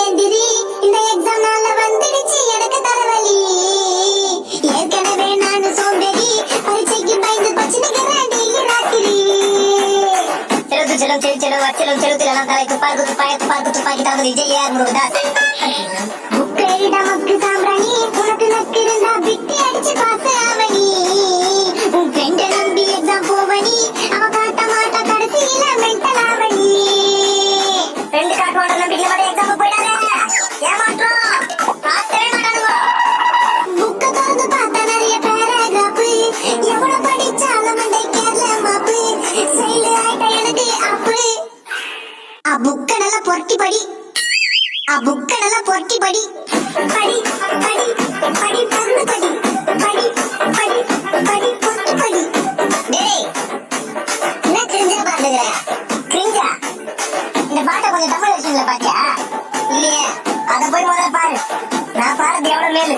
எந்திரி, இந்த எக்ஸாம் நாள்ல வந்துடுச்சு எனக்கு தலைவலி. ஏற்கனவே நானு சோம்பேறி, பரீட்சைக்கு பயந்து பச்சினிக்கிறேன் டெய்லி ராத்திரி. செலுத்து செலும் செலுச்செலும் வச்சலும் செலுத்திலாம் தலைக்கு பார்க்கு துப்பாக்கி பார்க்கு துப்பாக்கி தளபதி ஜெய முருகதாஸ். புக்கேடி நமக்கு சாம்பிராணி, உனக்கு நக்கு இருந்தா பிட்டி அடிச்சு பாச அவனி. உன் ஃப்ரெண்ட நம்பி எக்ஸாம் போவனி, அவ காட்ட மாட்டா கடைசியில மென்டல் ஆவணி. ஃப்ரெண்ட் காட்ட மாட்டா நம்பிக்கை மட்டும் எக்ஸாம் போயிடாதே, ஏமாற்றம் காட்டவே மாட்டானுங்க. புக்க திறந்து பார்த்தா நிறைய பேராகிராஃப், எவ்வளவு படிச்சாலும் மண்டை கேரள மாப்பு. செயலு ஆயிட்ட எனக்கு அப்பு. புக்க நல்லா பொருட்டி படி, புக்க நல்லா பொருட்டி படி. படி படி படி பறந்து படி, படி படி படி பொருட்டி படி. டேய் என்ன கிரிஞ்சா பாத்துக்கிற? கிரிஞ்சா? இந்த பாட்டை கொஞ்சம் தமிழ் வருஷன்ல பாத்தியா? இல்லையே, அத போய் முதல்ல பாரு. நான் பாடுறது எவ்வளவு மேலு.